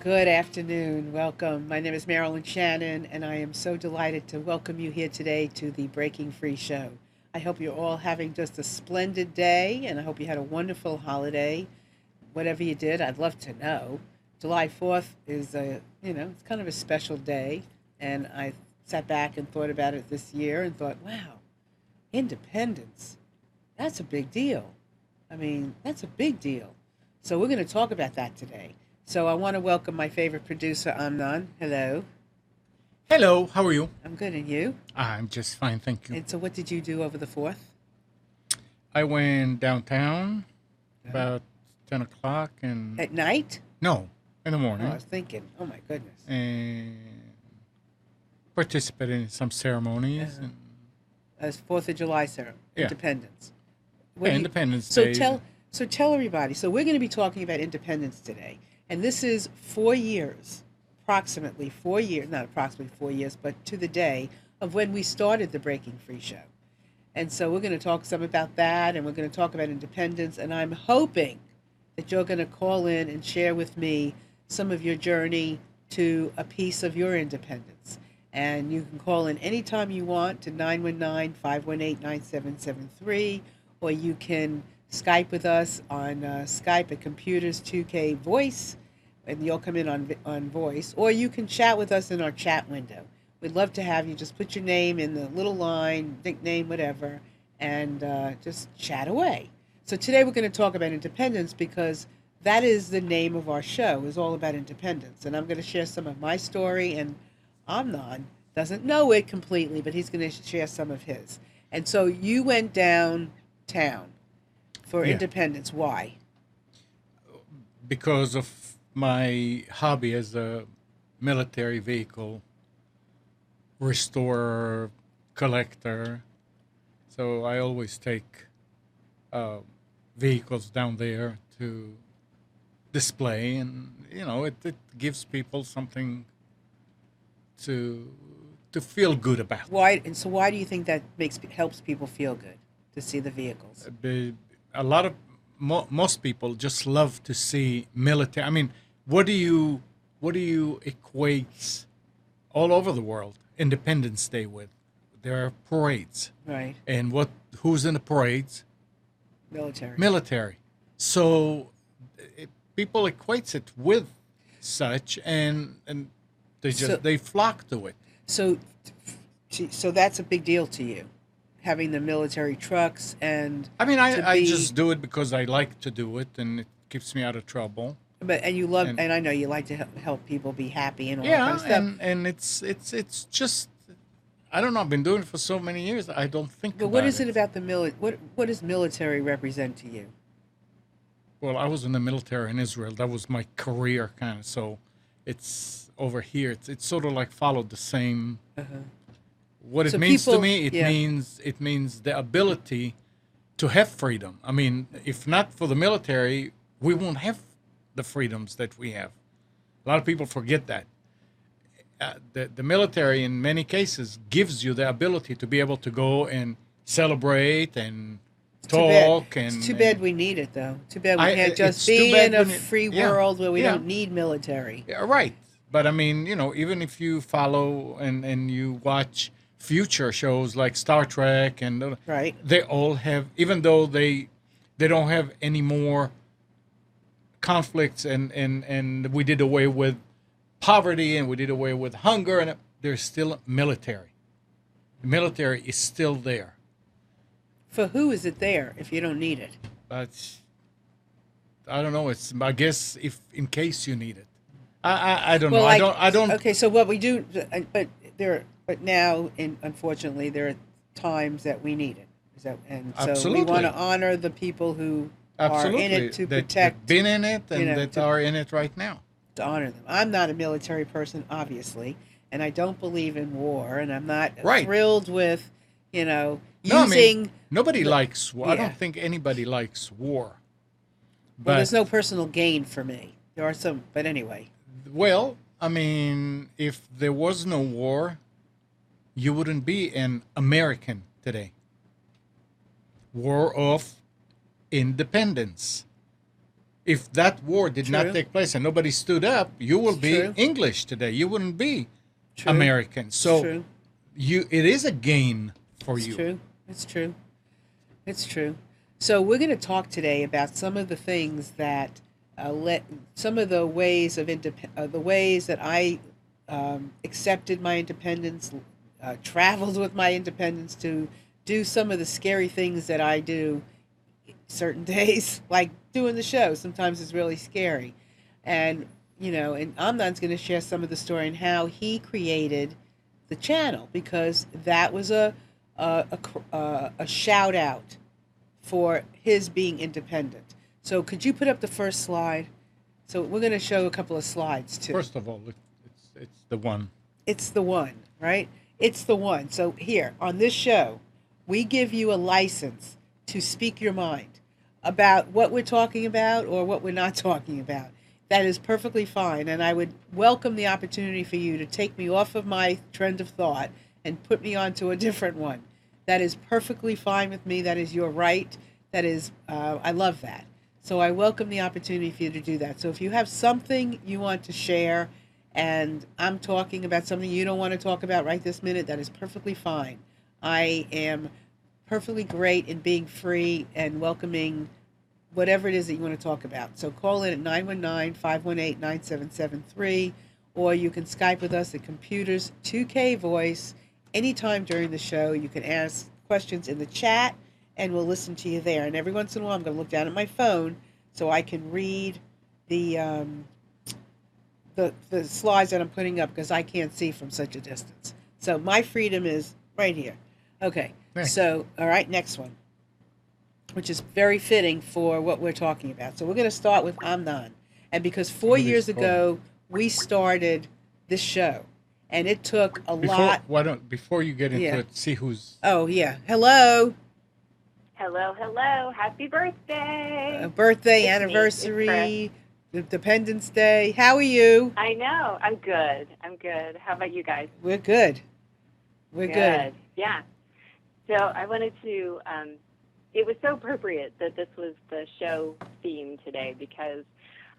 Good afternoon. Welcome. My name is Marilyn Shannon, and I am so delighted to welcome you here today to the Breaking Free Show. I hope you're all having just a splendid day, and I hope you had a wonderful holiday. Whatever you did, I'd love to know. July 4th is it's kind of a special day, and I sat back and thought about it this year and thought, wow, independence, that's a big deal. I mean, that's a big deal. So we're going to talk about that today. So I want to welcome my favorite producer, Amnon. Hello. Hello, how are you? I'm good, and you? I'm just fine, thank you. And so what did you do over the 4th? I went downtown Uh, about 10 o'clock and At night? no, in the Oh, I morning was thinking, oh my goodness. and participated in some ceremonies Uh, and As 4th of July ceremony, yeah, Independence. What yeah, do you, Independence so Day. tell everybody. So we're going to be talking about independence today. And this is 4 years, approximately 4 years, not approximately 4 years, but to the day of when we started the Breaking Free Show. And so we're going to talk some about that, and we're going to talk about independence. And I'm hoping that you're going to call in and share with me some of your journey to a piece of your independence. And you can call in anytime you want to 919-518-9773, or you can Skype with us on Skype at Computers 2K Voice, and you'll come in on voice, or you can chat with us in our chat window. We'd love to have you just put your name in the little line, nickname, whatever, and just chat away. So today we're going to talk about independence because that is the name of our show, is all about independence. And I'm going to share some of my story, and Amnon doesn't know it completely, but he's going to share some of his. And so you went downtown for Yeah, independence. Why? because of my hobby as a military vehicle restorer, collector. So I always take uh, vehicles down there to display, and it gives people something to to feel good about. Why? And so why do you think that helps people feel good to see the vehicles? Be- A lot of most people just love to see military. I mean, what do you what do you equate all over the world Independence Day with? There are parades, Right. and who's in the parades? Military. Military. So it, people equates it with such, and So they flock to it. so so that's a big deal to you, having the military trucks and I mean, to I be just do it because I like to do it, and it keeps me out of trouble. but and you love And and I know you like to help people be happy and all that kind of yeah, stuff. and it's just I don't know. I've been doing it for so many years. I don't think But what about is it. it about the what does military represent to you? Well, I was in the military in Israel. That was my career, kind of. So it's over here. It's sort of like followed the same. Uh-huh. What it So means to people, me, yeah. it means the ability to have freedom. I mean, if not for the military, we won't have the freedoms that we have. A lot of people forget that. The military, in many cases, gives you the ability to be able to go and celebrate and It's too bad. talk It's too and bad we need it though. Too bad we I. can't just It's too be in bad a when it. free Yeah, world where we yeah, don't need military. yeah, right. But I mean, even if you follow and you watch future shows like Star Trek, and Right. they all have, even though they don't have any more conflicts, and we did away with poverty and we did away with hunger, and there's still military. The military is still there, For who is it there if you don't need it? but I don't know. It's, I guess, if in case you need it. I don't know. Well, like, I don't. okay, so what we do, but now, unfortunately, there are times that we need it. And so we want to Absolutely. honor the people who are in it Absolutely. to That protect, been in it and that to are in it right now. honor them. I'm not a military person, obviously, and I don't believe in war, and I'm not Right. thrilled with, No, I mean, using nobody the, likes war. I yeah. don't think anybody likes war. Well, But, there's no personal gain for me. There are some, but anyway, well, I mean, if there was no war, you wouldn't be an American today. War of independence. if that war did not True. take place and nobody stood up, you will It's be true. English today. You wouldn't be True. American. It's So true. it is a gain for It's you. true. It's true. It's true. So we're going to talk today about some of the things that let some of the ways of the ways that I accepted my independence, traveled with my independence to do some of the scary things that I do certain days, like doing the show. Sometimes it's really scary, and and Amnan's going to share some of the story and how he created the channel because that was a shout out for his being independent. So could you put up the first slide? So we're going to show a couple of slides too. First of all, it's the one. It's the one, right? It's the one. So here on this show, we give you a license to speak your mind about what we're talking about or what we're not talking about. That is perfectly fine. And I would welcome the opportunity for you to take me off of my trend of thought and put me onto a different one. That is perfectly fine with me. That is your right. That is, I love that. So I welcome the opportunity for you to do that. So if you have something you want to share and I'm talking about something you don't want to talk about right this minute, that is perfectly fine. I am perfectly great in being free and welcoming whatever it is that you want to talk about. So call in at 919-518-9773, or you can Skype with us at Computers 2K Voice anytime during the show. You can ask questions in the chat, and we'll listen to you there. And every once in a while, I'm going to look down at my phone so I can read the slides that I'm putting up because I can't see from such a distance. So my freedom is right here. Okay. Thanks. So, all right, next one, which is very fitting for what we're talking about. So we're going to start with Amnan. And because 4 years ago, we started this show, and it took a lot. Before you get into Yeah. it, see who's. Oh, yeah. Hello. Hello, hello. Happy birthday. Birthday, It's me. anniversary, Independence Day. How are you? I know. I'm good. How about you guys? We're good. We're good. Yeah. So I wanted to, it was so appropriate that this was the show theme today because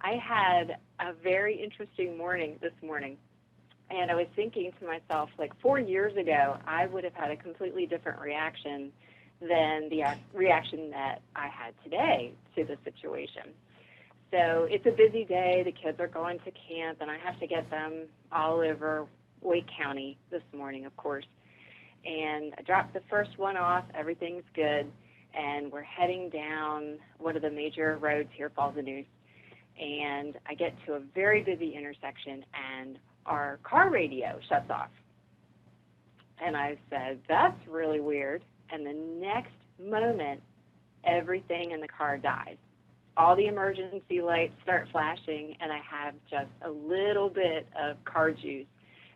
I had a very interesting morning this morning. And I was thinking to myself, like 4 years ago, I would have had a completely different reaction than the reaction that I had today to the situation. So it's a busy day. The kids are going to camp, and I have to get them all over Wake County this morning, of course. And I dropped the first one off. Everything's good. And we're heading down one of the major roads here, Falls of News. And I get to a very busy intersection, and our car radio shuts off. And I said, that's really weird. And the next moment, everything in the car dies. All the emergency lights start flashing, and I have just a little bit of car juice.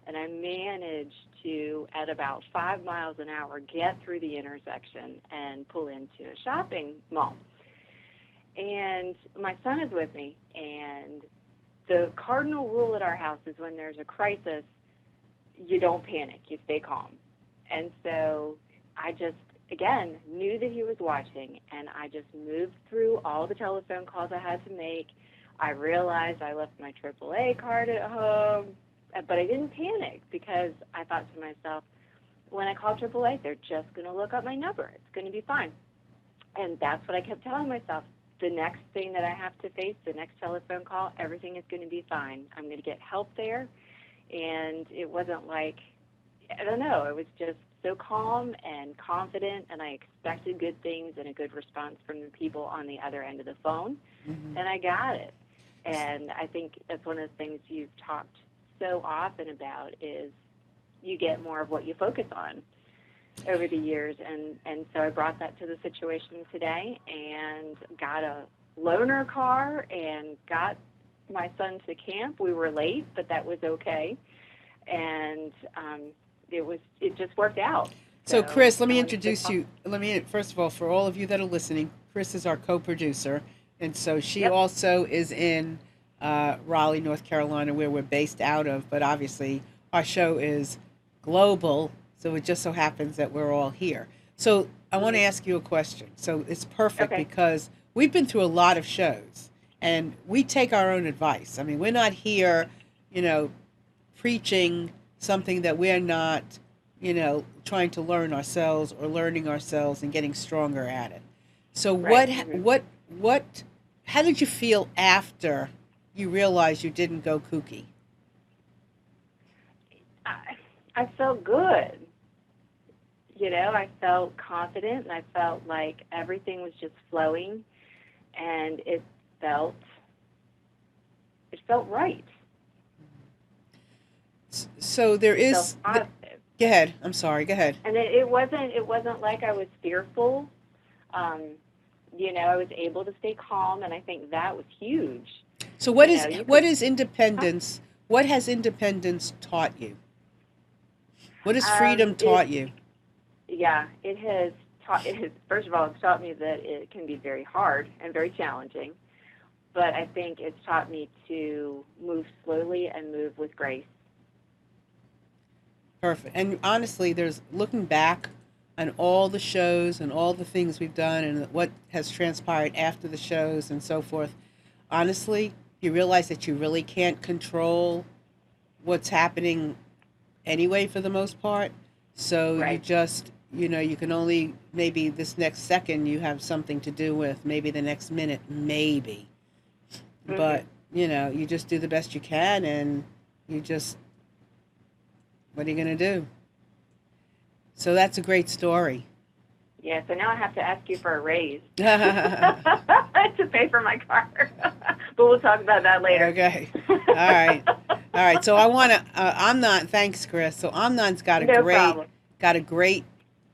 And I managed to, at about 5 miles an hour, get through the intersection and pull into a shopping mall. And my son is with me, and the cardinal rule at our house is when there's a crisis, you don't panic, you stay calm. And so I just, again, knew that he was watching, and I just moved through all the telephone calls I had to make. I realized I left my AAA card at home, but I didn't panic because I thought to myself, when I call AAA, they're just going to look up my number. It's going to be fine. And that's what I kept telling myself. The next thing that I have to face, the next telephone call, everything is going to be fine. I'm going to get help there. And it wasn't like, I don't know, it was just so calm and confident, and I expected good things and a good response from the people on the other end of the phone, and I got it. And I think that's one of the things you've talked so often about is you get more of what you focus on over the years, and so I brought that to the situation today and got a loaner car and got my son to camp. We were late, but that was okay, and it just worked out. So Chris, let me introduce you. First of all, for all of you that are listening, Chris is our co-producer, and so she also is in Raleigh, North Carolina, where we're based out of, but obviously our show is global, so it just so happens that we're all here. So I want to ask you a question. So it's perfect because we've been through a lot of shows, And we take our own advice. I mean, we're not here, you know, preaching something that we're not, trying to learn ourselves or learning ourselves and getting stronger at it. So Right. Hmm. what how did you feel after you realized you didn't go kooky? I felt good. I felt confident, and I felt like everything was just flowing, and felt it felt right. So there It felt is positive. go ahead. I'm sorry. Go ahead. And it wasn't like I was fearful. Um, I was able to stay calm, and I think that was huge. So You what could, is independence? What has independence taught you? What has freedom it taught you? yeah, first of all, it's taught me that it can be very hard and very challenging, but I think it's taught me to move slowly and move with grace. Perfect. And honestly, there's looking back on all the shows and all the things we've done and what has transpired after the shows and so forth. Honestly, you realize that you really can't control what's happening anyway for the most part. So you Right. just, you can only maybe this next second you have something to do with, maybe the next minute, maybe. But, Mhm. you just do the best you can and you just, what are you going to do? So that's a great story. Yeah. So now I have to ask you for a raise Okay. to pay for my car, but we'll talk about that All later. right. All right. So I want to, Amnon, thanks, Chris. So Amnon's No problem. got a great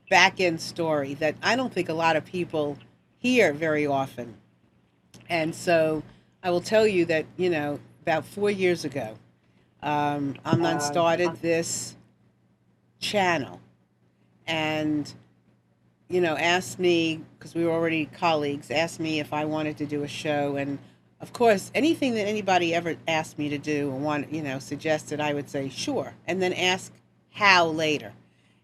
back end story that I don't think a lot of people hear very often. And so I will tell you that, about 4 years ago, Amnon started this channel and, asked me, because we were already colleagues, asked me if I wanted to do a show. And of course, anything that anybody ever asked me to do or suggested, I would say, sure. And then ask how later.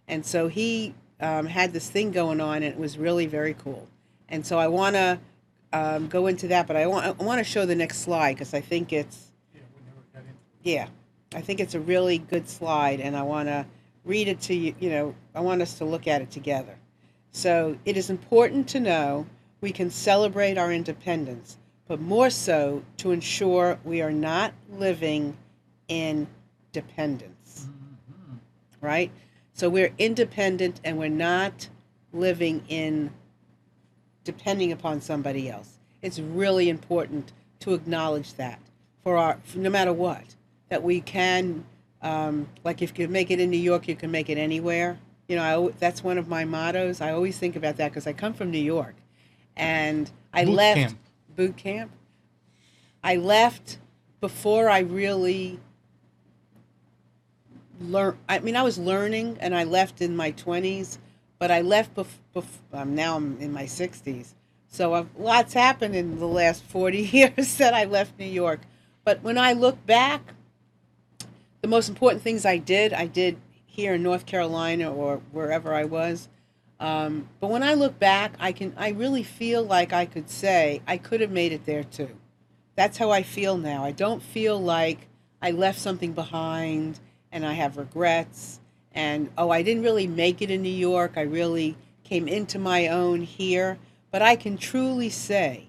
And so he had this thing going on, and it was really very cool. And so I want to go into that, but I want to show the next slide because I think it's yeah, I think it's a really good slide, and I want to read it to you. I want us to look at it together. So it is important to know we can celebrate our independence, but more so to ensure we are not living in dependence, right? So we're independent and we're not living in depending upon somebody else. It's really important to acknowledge that for no matter what, that we can, like if you can make it in New York, you can make it anywhere. That's one of my mottos. I always think about that because I come from New York, and I Boot left camp. boot camp. I left before I really learn. I mean, I was learning, and I left in my 20s, but I left now I'm in my 60s. So lots happened in the last 40 years that I left New York. But when I look back, the most important things I did here in North Carolina or wherever I was. But when I look back, I really feel like I could say I could have made it there too. That's how I feel now. I don't feel like I left something behind and I have regrets. And, oh, I didn't really make it in New York. I really came into my own here. But I can truly say,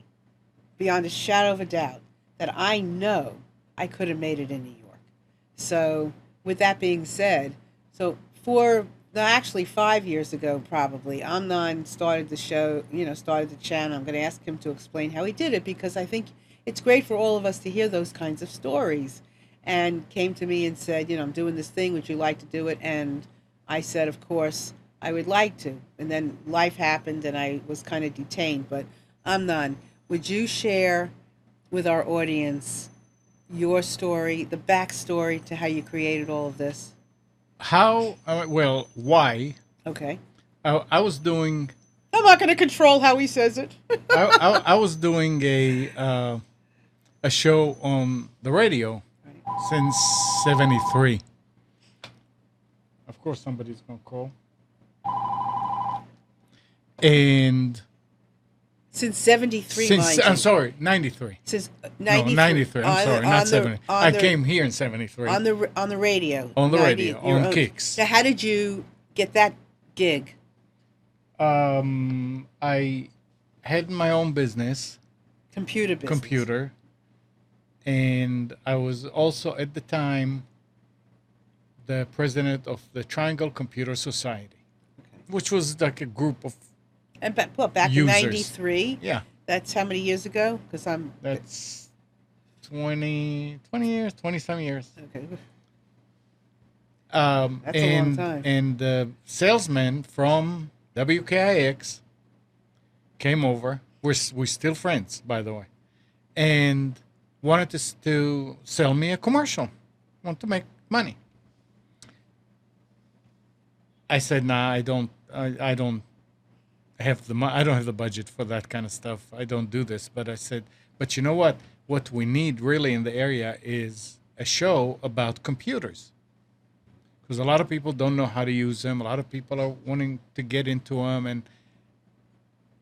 beyond a shadow of a doubt, that I know I could have made it in New York. So, with that being said, so for no, actually 5 years ago, probably, Amnon started the show, started the channel. I'm going to ask him to explain how he did it because I think it's great for all of us to hear those kinds of stories. And came to me and said, I'm doing this thing. Would you like to do it? And I said, of course, I would like to. And then life happened and I was kind of detained. But Amnon, would you share with our audience your story, the backstory to how you created all of this? Why? Okay. I was doing I'm not going to control how he says it. I was doing a show on the radio since '73. Of course, somebody's gonna call. And Since 73, Since mind I'm you. sorry, 93. Since No, 93. 93. I'm sorry, not 70. I came here in 73. On the radio. On the 90 radio, your on own- Kicks. Now, how did you get that gig? I had my own business, Computer business. computer, and I was also at the time the president of the Triangle Computer Society, which was like a group of And back in users. 93? Yeah, That's how many years ago? Because that's 20 years, 20-some years. Okay. That's a long time. And the salesman from WKIX came over. We're still friends, by the way, and wanted to sell me a commercial. Want to make money. I said, "Nah, I don't have I don't have the budget for that kind of stuff. I don't do this." But I said, "But you know what? What we need really in the area is a show about computers." Because a lot of people don't know how to use them. A lot of people are wanting to get into them, and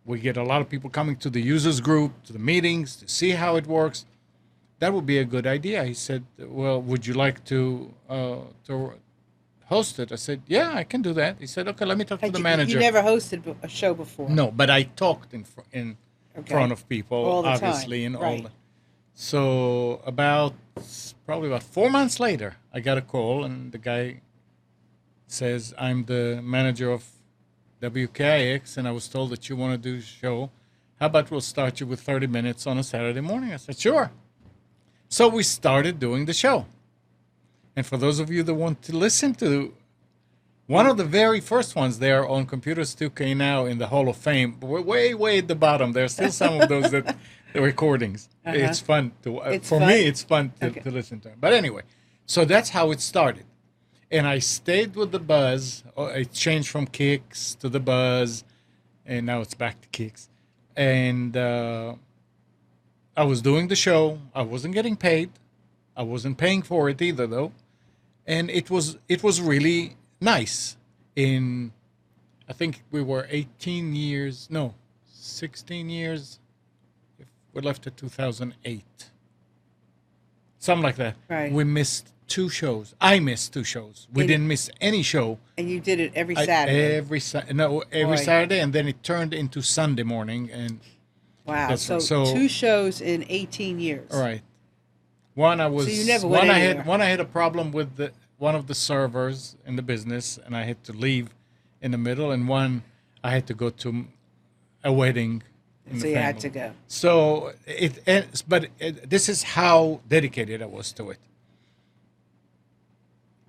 we get a lot of people coming to the users group, to the meetings, to see how it works. That would be a good idea. He said, "Well, would you like to host it?" I said, "Yeah, I can do that." He said, "Okay, let me talk to the manager." You never hosted a show before? No, but I talked in Okay. front of people, All the obviously, time. and all Right. that. So probably about 4 months later, I got a call, and the guy says, "I'm the manager of WKIX, and I was told that you want to do a show. How about we'll start you with 30 minutes on a Saturday morning?" I said, "Sure." So we started doing the show. And for those of you that want to listen to one of the very first ones there on Computers 2K now in the Hall of Fame, way, way at the bottom, there's still some of those the recordings. It's fun to It's for fun? me. It's fun Okay. to listen to. But anyway, so that's how it started, and I stayed with the Buzz. It changed from Kicks to the Buzz, and now it's back to Kicks. And I was doing the show. I wasn't getting paid. I wasn't paying for it either, though, and it was really nice. I think we were 16 years. We left in 2008. Something like that. Right. We missed 2 shows. I missed 2 shows. We And- didn't miss any show. And you did it every Saturday? Every Boy. Saturday, and then it turned into Sunday morning. And Wow. That's So, right. So- 2 shows in 18 years. all right, one I was So you never went one I anywhere. had a problem with one of the servers in the business, and I had to leave in the middle, and one I had to go to a wedding. In So the you had family. to go. So this is how dedicated I was to it.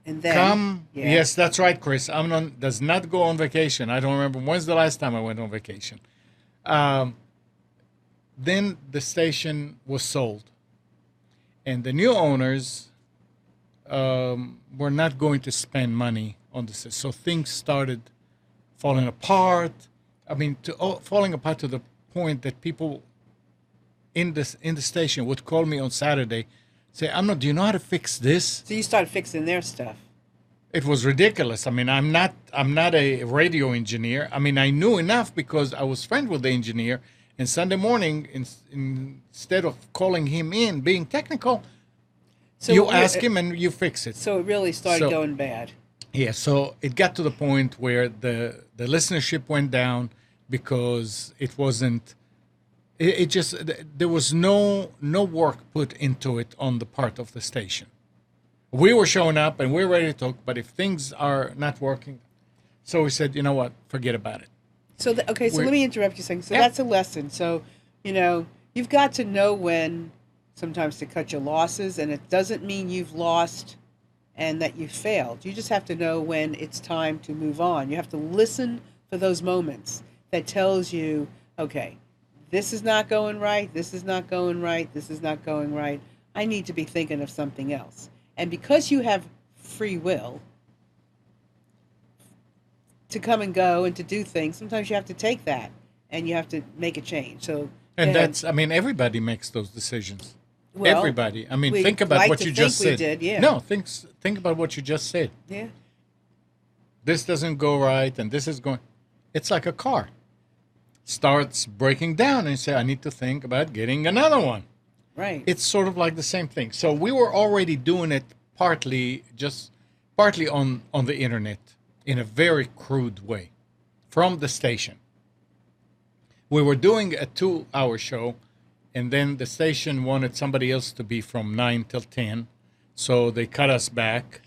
And then. Yes, that's right, Chris. Does not go on vacation. I don't remember when's the last time I went on vacation. Then the station was sold, and the new owners were not going to spend money on this. So things started falling apart. I mean, falling apart to the point that people in the station would call me on Saturday, say, "Do you know how to fix this?" So you started fixing their stuff. It was ridiculous. I mean, I'm not a radio engineer. I mean, I knew enough because I was friends with the engineer. And Sunday morning, instead of calling him in, being technical, So you ask him and you fix it. So it really started So- going bad. Yeah, so it got to the point where the listenership went down because it wasn't. It just there was no work put into it on the part of the station. We were showing up and we were ready to talk, but if things are not working, so we said, you know what, forget about it. So okay, so We're- let me interrupt you a second. So Yeah. that's a lesson. So, you've got to know when sometimes to cut your losses, and it doesn't mean you've lost and that you failed. You just have to know when it's time to move on. You have to listen for those moments that tells you, okay, this is not going right, this is not going right, this is not going right. I need to be thinking of something else. And because you have free will to come and go and to do things, sometimes you have to take that and you have to make a change. So And go ahead. that's, I mean, everybody makes those decisions. Well, Everybody. I mean, we'd think about like what to you think just we said. did, yeah. No, think about what you just said. Yeah. This doesn't go right, and this is going. It's like a car. starts breaking down and say, I need to think about getting another one. Right. It's sort of like the same thing. So we were already doing it partly on the internet in a very crude way from the station. We were doing a 2-hour show, and then the station wanted somebody else to be from 9 till 10. So they cut us back,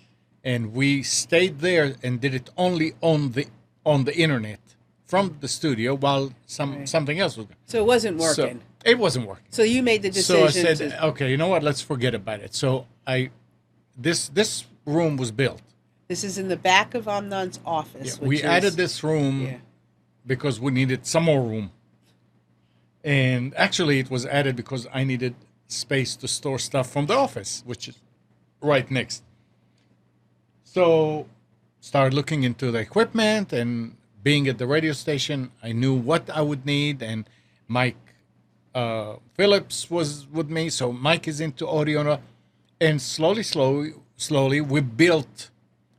and we stayed there and did it only on the internet from the studio while something else was going. So it wasn't So working. it wasn't working. So you made the So decision. I said, okay, you know what? Let's forget about it. So this room was built. This is in the back of Amnon's office. Yeah, we added this room Yeah. because we needed some more room. And actually, it was added because I needed space to store stuff from the office, which is right next. So started looking into the equipment, and being at the radio station, I knew what I would need, and Mike Phillips was with me, so Mike is into audio, and slowly, we built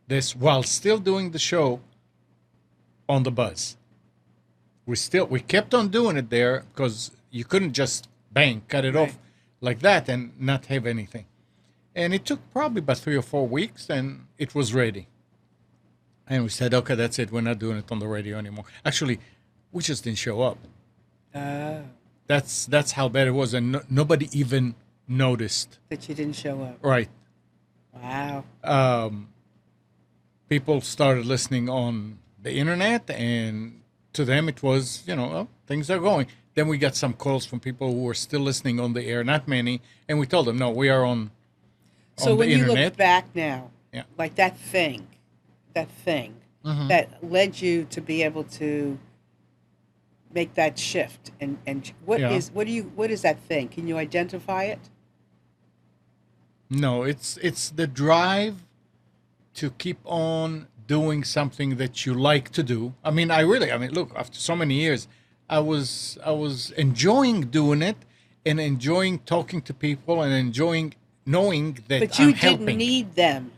this while still doing the show on the buzz. We kept on doing it there because you couldn't just cut it off like that and not have anything. And it took probably about 3 or 4 weeks, and it was ready. And we said, okay, that's it. We're not doing it on the radio anymore. Actually, we just didn't show up. That's how bad it was, and nobody even noticed. That you didn't show up. Right. Wow. People started listening on the internet, and to them it was, oh, things are going. Then we got some calls from people who were still listening on the air, not many, and we told them, no, we are on So when the you internet. look back now, Yeah. like that thing Mhm. that led you to be able to make that shift, and what Yeah. is that thing? Can you identify it? No, it's the drive to keep on doing something that you like to do. I mean, look, after so many years, I was enjoying doing it and enjoying talking to people and enjoying knowing that But you I'm didn't helping. need them.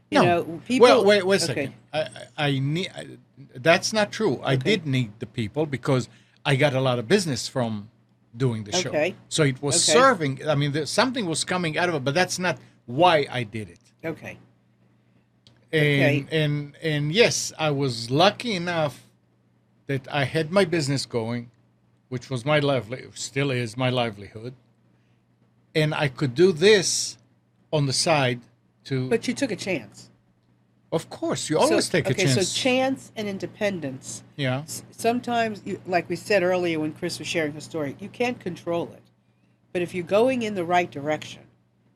You No. know, people. Well, wait a Okay. second. That's not true. I Okay. did need the people because I got a lot of business from doing the show. Okay. So it was Okay. serving. I mean, something was coming out of it, but that's not why I did it. Okay. And Okay. and yes, I was lucky enough that I had my business going, which was still is my livelihood, and I could do this on the side to. But you took a chance. Of course, you always take a chance. So chance and independence. Yeah. Sometimes, like we said earlier when Chris was sharing his story, you can't control it. But if you're going in the right direction,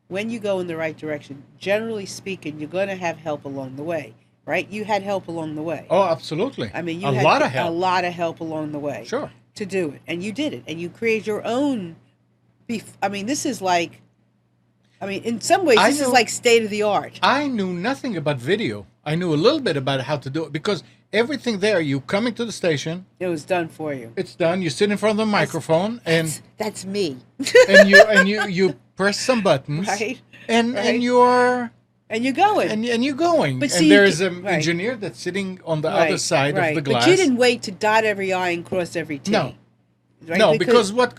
when you go in the right direction, generally speaking, you're going to have help along the way, right? You had help along the way. Oh, absolutely. I mean, you a had lot of help. a lot of help along the way. Sure. To do it, and you did it, and you created your own. I mean, this is like. I mean, in some ways, this is like state of the art. I knew nothing about video. I knew a little bit about how to do it because everything there, you come into the station, It was done for you. it's done. You sit in front of the microphone, and That's me. you press some buttons, Right. and Right. you're And you're going. and you're going. But and see, there's an right. engineer that's sitting on the Right, other side right. of the glass. But you didn't wait to dot every I and cross every T. No. Right? No, because what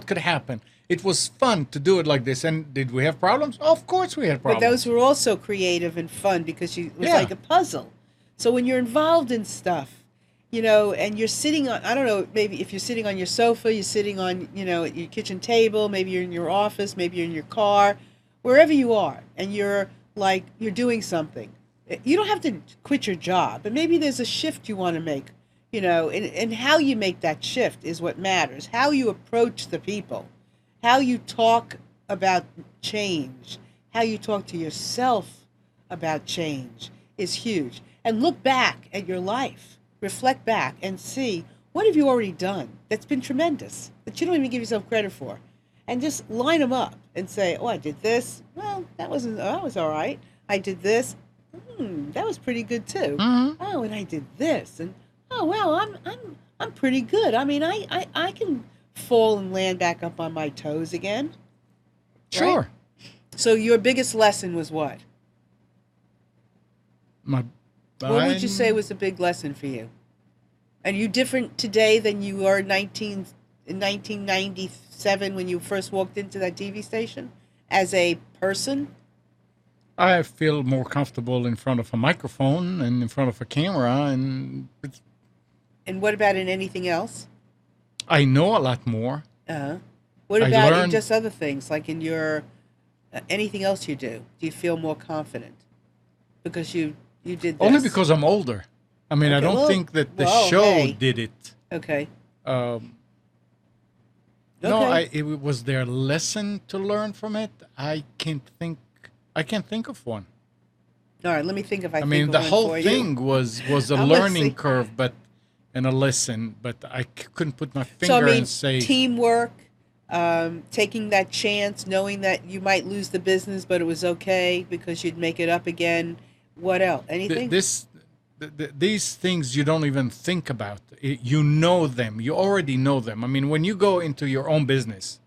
could happen? It was fun to do it like this. And did we have problems? Of course we had But problems. those were also creative and fun because it was Yeah. like a puzzle. So when you're involved in stuff, and you're sitting on, I don't know, maybe if you're sitting on your sofa, you're sitting on, at your kitchen table, maybe you're in your office, maybe you're in your car, wherever you are, and you're doing something. You don't have to quit your job, but maybe there's a shift you want to make, and how you make that shift is what matters. How you approach the people, how you talk about change, how you talk to yourself about change is huge. And look back at your life, reflect back and see what have you already done that's been tremendous, that you don't even give yourself credit for. And just line them up and say, oh, I did this. Well, that was all right. I did this. That was pretty good too. Mm-hmm. Oh, and I did this. And oh, well, I'm pretty good. I mean, I can fall and land back up on my toes again. Sure. Right? So your biggest lesson was what? What would you say was a big lesson for you? Are you different today than you were in 1997 when you first walked into that TV station as a person? I feel more comfortable in front of a microphone and in front of a camera, and And what about in anything else? I know a lot more. Uh-huh. What I about in learned just other things, like in your anything else you do? Do you feel more confident because you did only this? because I'm older. I mean, I Okay, don't well, think that the well, show hey, did it. okay, Um, no, okay. it was their lesson to learn from it. I can't think. I can't think of one. All right, let me think if I I think mean, of the one whole for you. thing was a I'm gonna learning see. curve, but and a lesson. But I couldn't put my So I finger and mean, say, teamwork, taking that chance, knowing that you might lose the business, but it was okay because you'd make it up again. What else? th- Anything? this, these things you don't even think about. You know them. You already know them. I mean, when you go into your own business,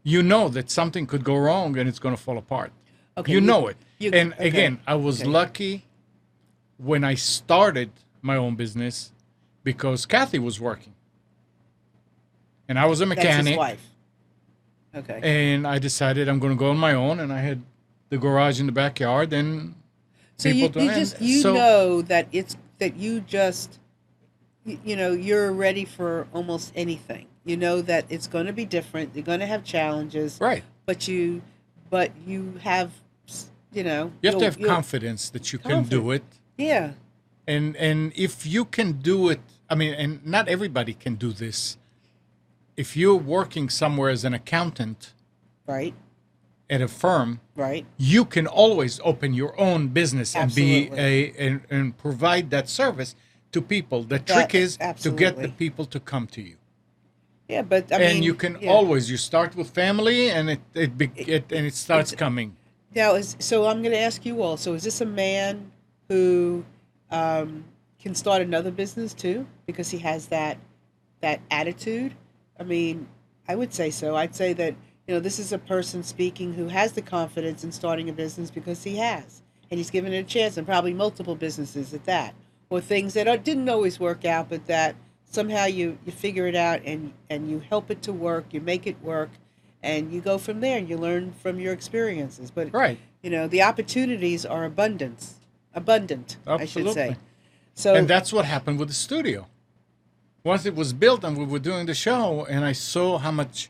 you know that something could go wrong and it's going to fall apart. Okay, You know it. And okay, again, I was okay. lucky when I started my own business because Kathy was working and I was a That's his mechanic, wife. Okay. and I decided I'm going to go on my own, and I had the garage in the backyard and So people to, you and just so know that it's that you just you're ready for almost anything. You know that it's going to be different. You're going to have challenges, right. but you have You have to have you'll confidence that you can confident. do it, Yeah, and if you can do it, I mean, and not everybody can do this. If you're working somewhere as an accountant right, at a firm, right. you can always open your own business and be Absolutely. and provide that service to people. The trick is to get the Absolutely. people to come to you. Yeah, but I And you mean, can yeah. always you start with family, and It, it starts it's coming. now is so I'm going to ask you all. So is this a man who can start another business too because he has that attitude? I mean, I would say so. I'd say that this is a person speaking who has the confidence in starting a business because he has, and he's given it a chance, and probably multiple businesses at that, or things that didn't always work out, but that somehow you figure it out and you help it to work, you make it work, and you go from there and you learn from your experiences. But Right. the opportunities are abundant, I should say. Absolutely. And So that's what happened with the studio. Once it was built and we were doing the show, and I saw how much,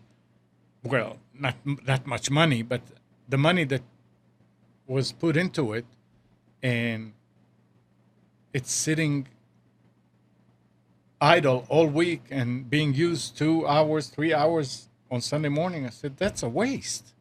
well, not that much money, but the money that was put into it, and it's sitting idle all week and being used 2 hours, 3 hours on Sunday morning. I said, that's a waste.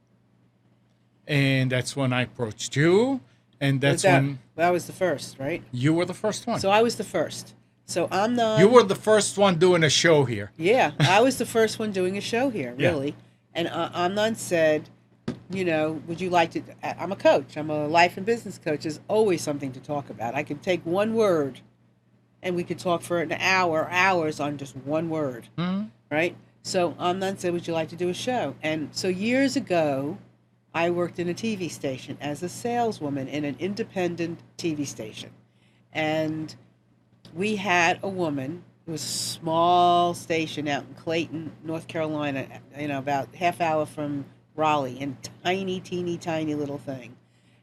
And that's when I approached you, and was that's that when that was the first, right? you were the first one. So I was the first. So I'm not. You were the first one doing a show here. Yeah, I was the first one doing a show here, Yeah. really. And Amnon said, would you like to? I'm a coach. I'm a life and business coach. There's always something to talk about. I could take one word, and we could talk for an hour, hours on just one word, Mhm. right? So Amnon said, would you like to do a show? And so years ago, I worked in a TV station as a saleswoman in an independent TV station, and we had a woman. It was a small station out in Clayton, North Carolina, about half hour from Raleigh, and tiny, teeny, tiny little thing.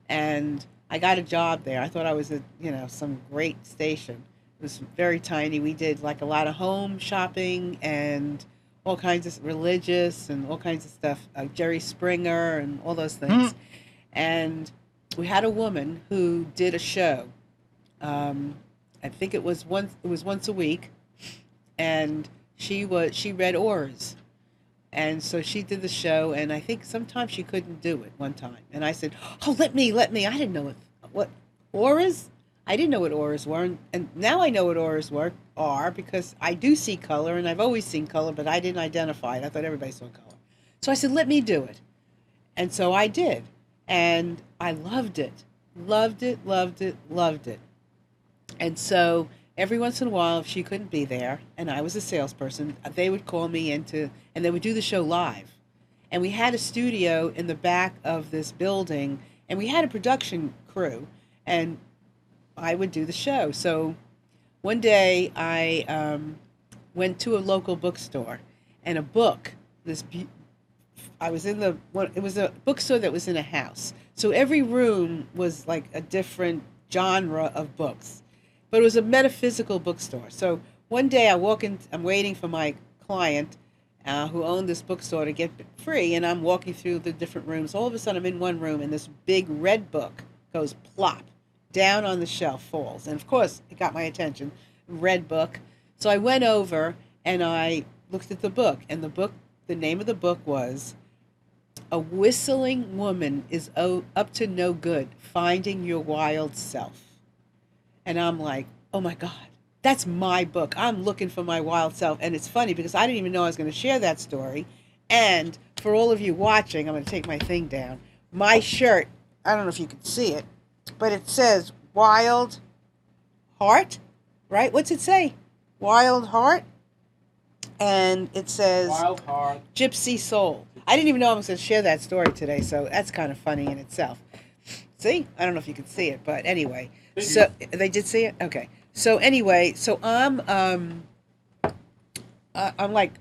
And I got a job there. I thought I was at, some great station. It was very tiny. We did like a lot of home shopping and all kinds of religious and all kinds of stuff, Jerry Springer and all those Mhm. things. And we had a woman who did a show. Um, I think it was once a week, and she read auras, and so she did the show, and I think sometimes she couldn't do it one time, and I said, oh, let me, I didn't know what auras. I didn't know what auras were, and now I know what auras are because I do see color, and I've always seen color, but I didn't identify it. I thought everybody saw color. So I said, let me do it. And so I did, and I loved it. Loved it, loved it, loved it. And so every once in a while, if she couldn't be there, and I was a salesperson, they would call me and they would do the show live. And we had a studio in the back of this building, and we had a production crew, and I would do the show. So one day I went to a local bookstore, and a book. I was in the one. It was a bookstore that was in a house, so every room was like a different genre of books, but it was a metaphysical bookstore. So one day I walk in. I'm waiting for my client. Who owned this bookstore to get free, and I'm walking through the different rooms. All of a sudden, I'm in one room, and this big red book goes plop down on the shelf, falls, and of course, it got my attention. Red book. So I went over and I looked at the book, and the name of the book was "A Whistling Woman is Up to No Good: Finding Your Wild Self." And I'm like, oh my God, that's my book. I'm looking for my wild self. And it's funny because I didn't even know I was going to share that story. And for all of you watching, I'm going to take my thing down. My shirt, I don't know if you can see it, but it says Wild Heart, right? What's it say? Wild Heart. And it says Wild Heart. Gypsy Soul. I didn't even know I was going to share that story today, so that's kind of funny in itself. See? I don't know if you can see it, but anyway. So they did see it? Okay. So anyway, so I'm like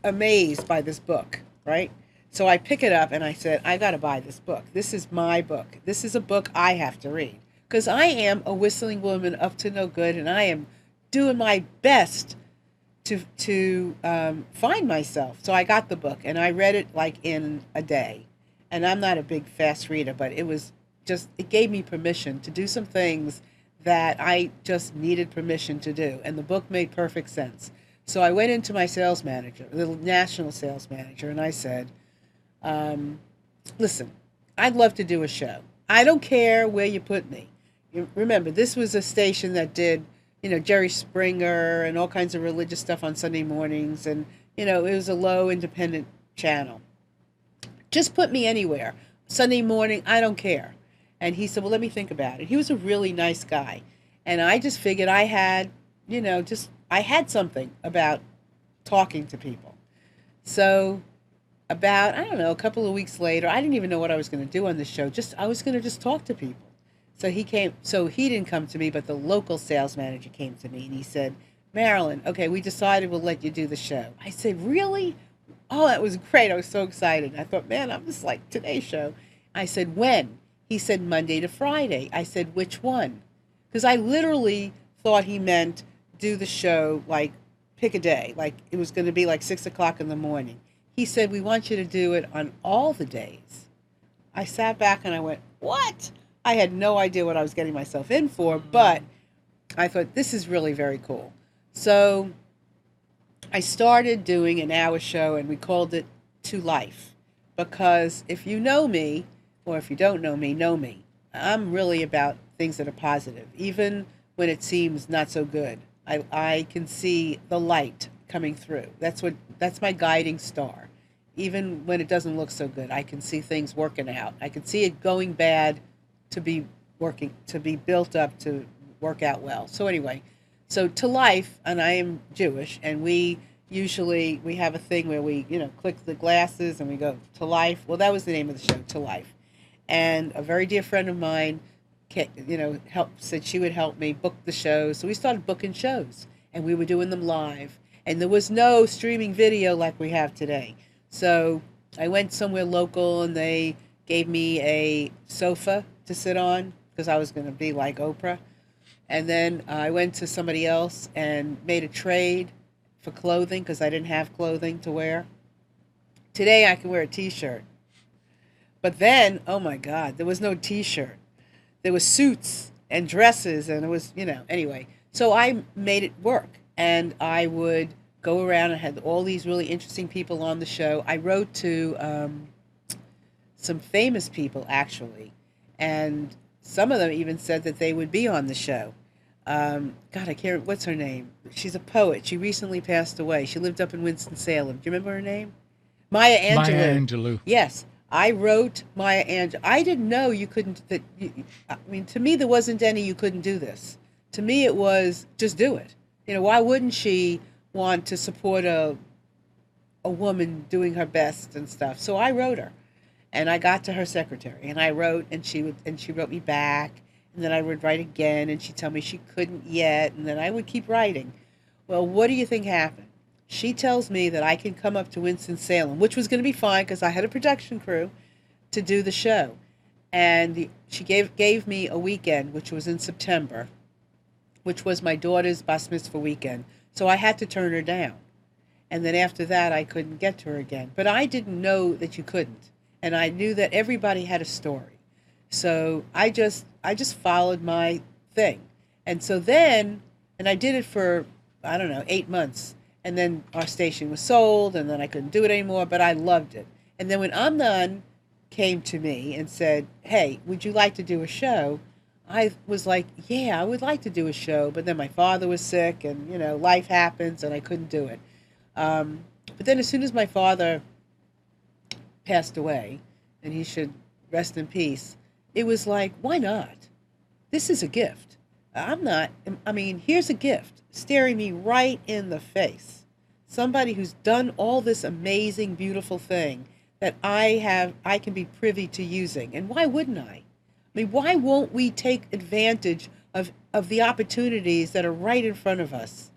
amazed by this book, right? So I pick it up and I said, I got to buy this book. This is my book. This is a book I have to read because I am a whistling woman up to no good, and I am doing my best to find myself. So I got the book and I read it like in a day. And I'm not a big fast reader, but it gave me permission to do some things that I just needed permission to do. And the book made perfect sense. So I went into my sales manager, the national sales manager, and I said, listen, I'd love to do a show. I don't care where you put me. Remember, this was a station that did, Jerry Springer and all kinds of religious stuff on Sunday mornings. And, it was a low independent channel. Just put me anywhere. Sunday morning, I don't care. And he said, well, let me think about it. He was a really nice guy. And I just figured I had, I had something about talking to people. So about, I don't know, a couple of weeks later, I didn't even know what I was going to do on the show. I was going to just talk to people. So he didn't come to me, but the local sales manager came to me and he said, Marilyn, okay, we decided we'll let you do the show. I said, really? Oh, that was great. I was so excited. I thought, man, I'm just like Today's Show. I said, when? He said, Monday to Friday. I said, which one? Because I literally thought he meant do the show, like pick a day. Like it was going to be like 6 o'clock in the morning. He said, we want you to do it on all the days. I sat back and I went, what? I had no idea what I was getting myself in for, but I thought this is really very cool. So I started doing an hour show and we called it To Life. Because if you know me, or if you don't know me, I'm really about things that are positive. Even when it seems not so good, I can see the light coming through. That's my guiding star. Even when it doesn't look so good, I can see things working out. I can see it going bad to be working, to be built up to work out well. So anyway, so To Life, and I am Jewish, and we have a thing where we, click the glasses and we go to life. Well, that was the name of the show, To Life. And a very dear friend of mine, said she would help me book the shows. So we started booking shows, and we were doing them live. And there was no streaming video like we have today. So I went somewhere local, and they gave me a sofa to sit on because I was going to be like Oprah. And then I went to somebody else and made a trade for clothing because I didn't have clothing to wear. Today I can wear a T-shirt. But then, oh my God, there was no T-shirt. There was suits and dresses, and it was, anyway. So I made it work, and I would go around and had all these really interesting people on the show. I wrote to some famous people, actually, and some of them even said that they would be on the show. God, I can't, what's her name? She's a poet. She recently passed away. She lived up in Winston-Salem. Do you remember her name? Maya Angelou. Maya Angelou. Yes. I wrote Maya Angelou. I didn't know you couldn't, to me, there wasn't any you couldn't do this. To me, it was just do it. Why wouldn't she want to support a woman doing her best and stuff? So I wrote her, and I got to her secretary, and I wrote, and she wrote me back. And then I would write again, and she'd tell me she couldn't yet, and then I would keep writing. Well, what do you think happened? She tells me that I can come up to Winston-Salem, which was going to be fine because I had a production crew to do the show. And she gave me a weekend, which was in September, which was my daughter's bas mitzvah weekend. So I had to turn her down. And then after that, I couldn't get to her again. But I didn't know that you couldn't. And I knew that everybody had a story. So I just followed my thing. And so then, and I did it for, I don't know, 8 months. And then our station was sold, and then I couldn't do it anymore, but I loved it. And then when Amnon came to me and said, hey, would you like to do a show? I was like, yeah, I would like to do a show. But then my father was sick, and, you know, life happens, and I couldn't do it. But then as soon as my father passed away, and he should rest in peace, it was like, why not? This is a gift. Here's a gift staring me right in the face. Somebody who's done all this amazing, beautiful thing that I can be privy to using. And why wouldn't I? I mean, why won't we take advantage of the opportunities that are right in front of us?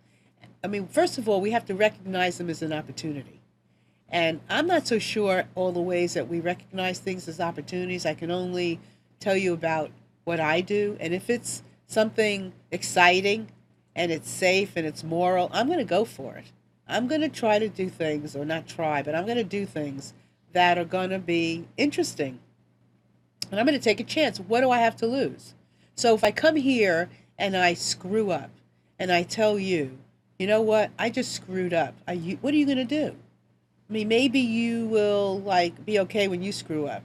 I mean, first of all, we have to recognize them as an opportunity. And I'm not so sure all the ways that we recognize things as opportunities. I can only tell you about what I do. And if it's something exciting and it's safe and it's moral, I'm going to go for it. I'm going to try to do things, or not try, but I'm going to do things that are going to be interesting. And I'm going to take a chance. What do I have to lose? So if I come here and I screw up and I tell you, you know what, I just screwed up. What are you going to do? I mean, maybe you will be okay when you screw up,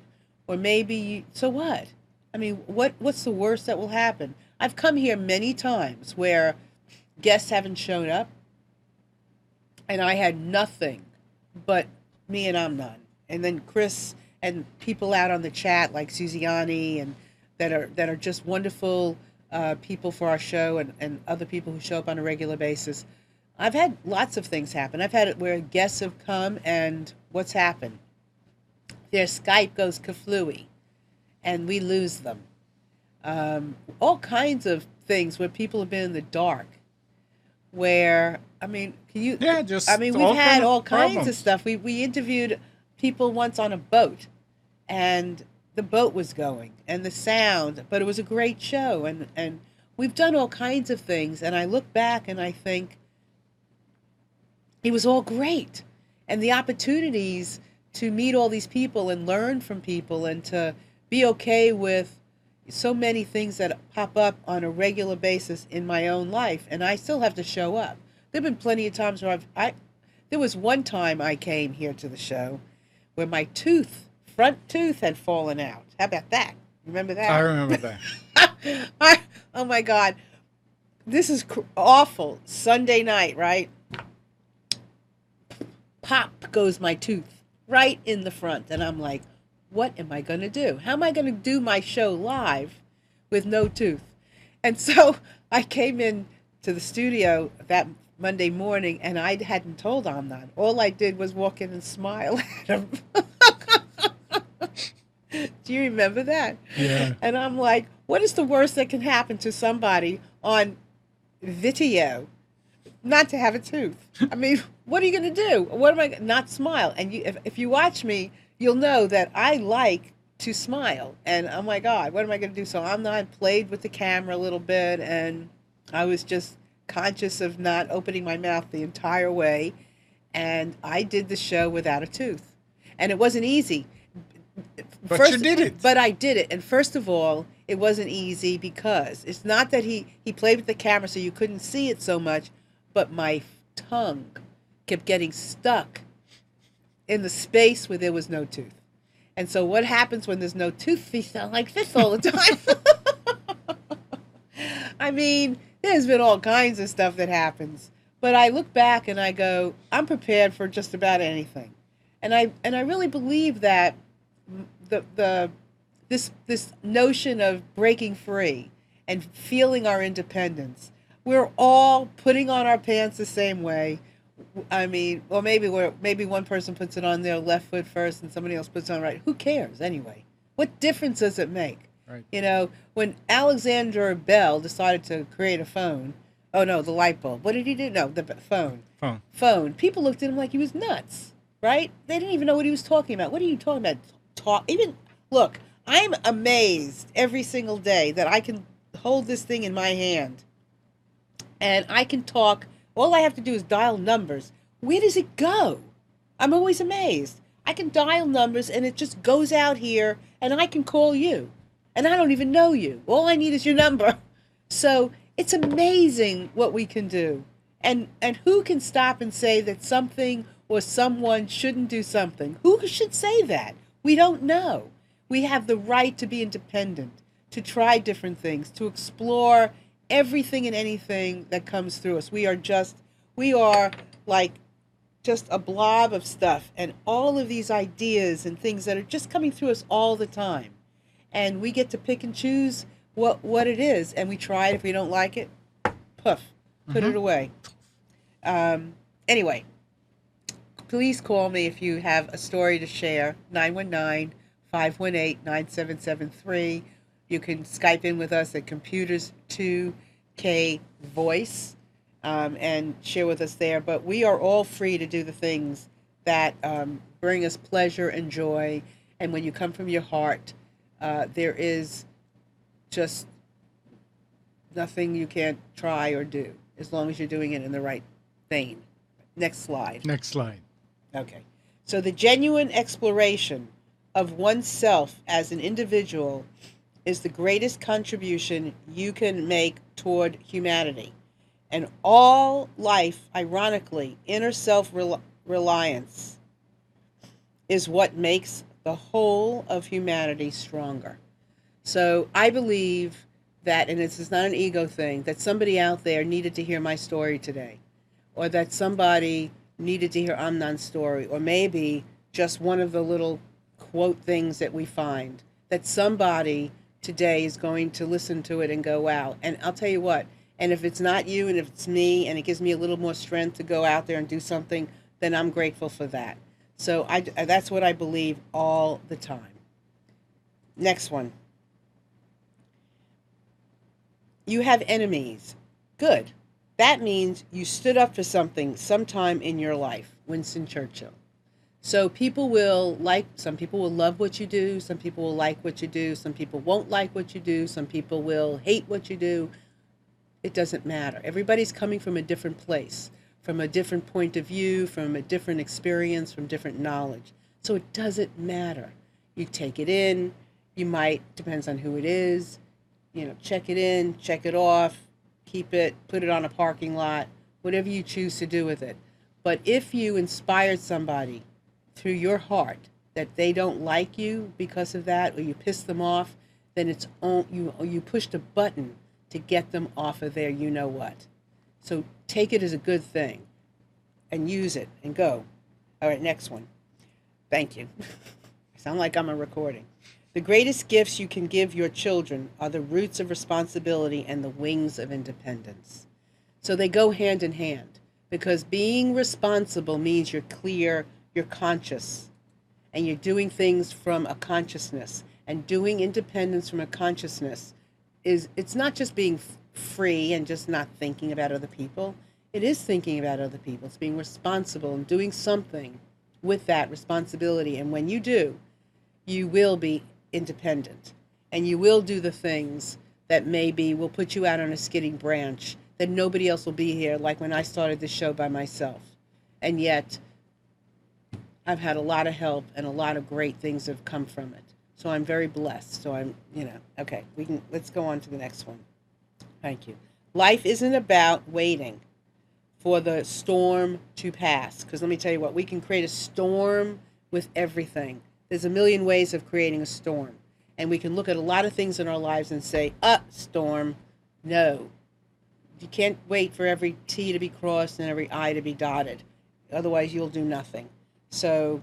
or maybe so what? I mean, what's the worst that will happen? I've come here many times where guests haven't shown up, and I had nothing but me and Amnon, and then Chris and people out on the chat like Suziani and that are just wonderful people for our show, and other people who show up on a regular basis. I've had lots of things happen. I've had it where guests have come, and what's happened? Their Skype goes kaflooey, and we lose them. All kinds of things where people have been in the dark. Where, I mean, we've had all kinds of stuff. We interviewed people once on a boat, and the boat was going, and the sound, but it was a great show, and we've done all kinds of things, and I look back and I think, it was all great. And the opportunities to meet all these people and learn from people and to be okay with so many things that pop up on a regular basis in my own life. And I still have to show up. There have been plenty of times where there was one time I came here to the show where my front tooth had fallen out. How about that? Remember that? I remember that. Oh my God. This is awful. Sunday night, right? Pop goes my tooth right in the front. And I'm like, what am I going to do? How am I going to do my show live with no tooth? And so I came in to the studio that Monday morning, and I hadn't told Amnon. All I did was walk in and smile at him. Do you remember that? Yeah. And I'm like, what is the worst that can happen to somebody on video? Not to have a tooth. I mean, what are you going to do? What am I not smile? And if you watch me, you'll know that I like to smile. And oh my God, what am I going to do? So I played with the camera a little bit, and I was just conscious of not opening my mouth the entire way. And I did the show without a tooth, and it wasn't easy. But you did it. But I did it. And first of all, it wasn't easy because it's not that he played with the camera so you couldn't see it so much, but my tongue kept getting stuck in the space where there was no tooth. And so what happens when there's no tooth? You sound like this all the time. I mean, there's been all kinds of stuff that happens. But I look back and I go, I'm prepared for just about anything. And I really believe that this notion of breaking free and feeling our independence, we're all putting on our pants the same way. I mean, or maybe one person puts it on their left foot first and somebody else puts it on right. Who cares anyway? What difference does it make? Right. You know, when Alexander Bell decided to create a phone, oh no, the light bulb. What did he do? No, the phone. Phone. Phone. People looked at him like he was nuts, right? They didn't even know what he was talking about. What are you talking about? Talk. Even look, I'm amazed every single day that I can hold this thing in my hand and I can talk. All I have to do is dial numbers. Where does it go? I'm always amazed. I can dial numbers and it just goes out here and I can call you. And I don't even know you. All I need is your number. So it's amazing what we can do. And who can stop and say that something or someone shouldn't do something? Who should say that? We don't know. We have the right to be independent, to try different things, to explore everything and anything that comes through us. We are like just a blob of stuff and all of these ideas and things that are just coming through us all the time. And we get to pick and choose what it is. And we try it. If we don't like it, poof, put it away. Anyway, please call me if you have a story to share, 919-518-9773. You can Skype in with us at Computers 2K Voice and share with us there. But we are all free to do the things that bring us pleasure and joy. And when you come from your heart, there is just nothing you can't try or do as long as you're doing it in the right vein. Next slide. Next slide. Okay. So the genuine exploration of oneself as an individual is the greatest contribution you can make toward humanity. And all life, ironically, inner self-reliance is what makes the whole of humanity stronger. So I believe that, and this is not an ego thing, that somebody out there needed to hear my story today, or that somebody needed to hear Amnan's story, or maybe just one of the little quote things that we find, that somebody today is going to listen to it and go, wow. And I'll tell you what, and if it's not you and if it's me and it gives me a little more strength to go out there and do something, then I'm grateful for that. So that's what I believe all the time. Next one. You have enemies. Good. That means you stood up for something sometime in your life. Winston Churchill. So some people will love what you do. Some people will like what you do. Some people won't like what you do. Some people will hate what you do. It doesn't matter. Everybody's coming from a different place, from a different point of view, from a different experience, from different knowledge. So it doesn't matter. You take it in. You might, depends on who it is, check it in, check it off, keep it, put it on a parking lot, whatever you choose to do with it. But if you inspired somebody through your heart that they don't like you because of that, or you piss them off, then it's you pushed a button to get them off of there, you know what. So take it as a good thing and use it and go. All right, next one. Thank you. I sound like I'm a recording. The greatest gifts you can give your children are the roots of responsibility and the wings of independence. So they go hand in hand, because being responsible means you're clear, you're conscious, and you're doing things from a consciousness. And doing independence from a consciousness it's not just being free and just not thinking about other people. It is thinking about other people. It's being responsible and doing something with that responsibility. And when you do, you will be independent, and you will do the things that maybe will put you out on a skidding branch, that nobody else will be here, like when I started the show by myself. And yet I've had a lot of help and a lot of great things have come from it. So I'm very blessed. So okay, let's go on to the next one. Thank you. Life isn't about waiting for the storm to pass, because let me tell you what, we can create a storm with everything. There's a million ways of creating a storm. And we can look at a lot of things in our lives and say, storm. No. You can't wait for every T to be crossed and every I to be dotted. Otherwise, you'll do nothing. So,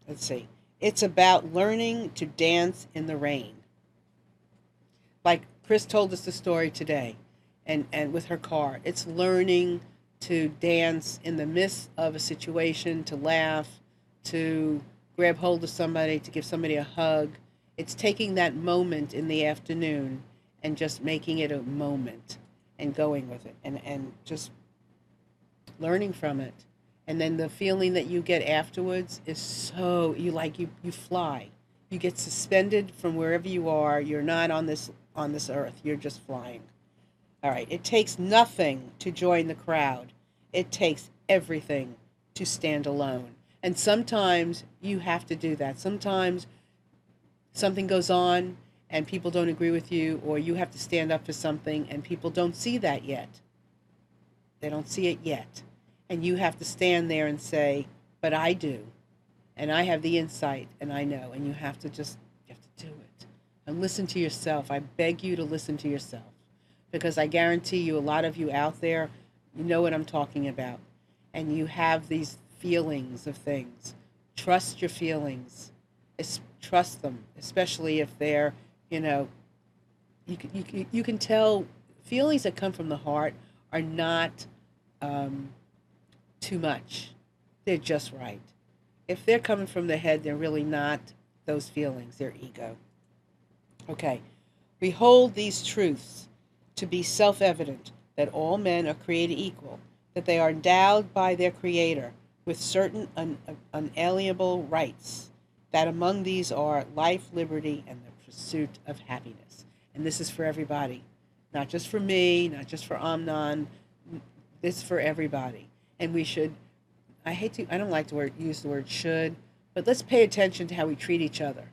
let's see. It's about learning to dance in the rain. Like Chris told us the story today, and with her car. It's learning to dance in the midst of a situation, to laugh, to grab hold of somebody, to give somebody a hug. It's taking that moment in the afternoon and just making it a moment and going with it and just learning from it. And then the feeling that you get afterwards is so you fly. You get suspended from wherever you are. You're not on this earth. You're just flying. All right. It takes nothing to join the crowd. It takes everything to stand alone. And sometimes you have to do that. Sometimes something goes on and people don't agree with you, or you have to stand up for something and people don't see that yet. They don't see it yet. And you have to stand there and say, but I do. And I have the insight and I know. And you have to do it. And listen to yourself. I beg you to listen to yourself. Because I guarantee you, a lot of you out there, you know what I'm talking about. And you have these feelings of things. Trust your feelings. Trust them, especially if they're, you can tell feelings that come from the heart are not too much. They're just right. If they're coming from the head, they're really not those feelings. They're ego. Okay. We hold these truths to be self-evident, that all men are created equal, that they are endowed by their Creator with certain unalienable rights, that among these are life, liberty, and the pursuit of happiness. And this is for everybody, not just for me, not just for Amnon. This is for everybody. And we should, I don't like to use the word should, but let's pay attention to how we treat each other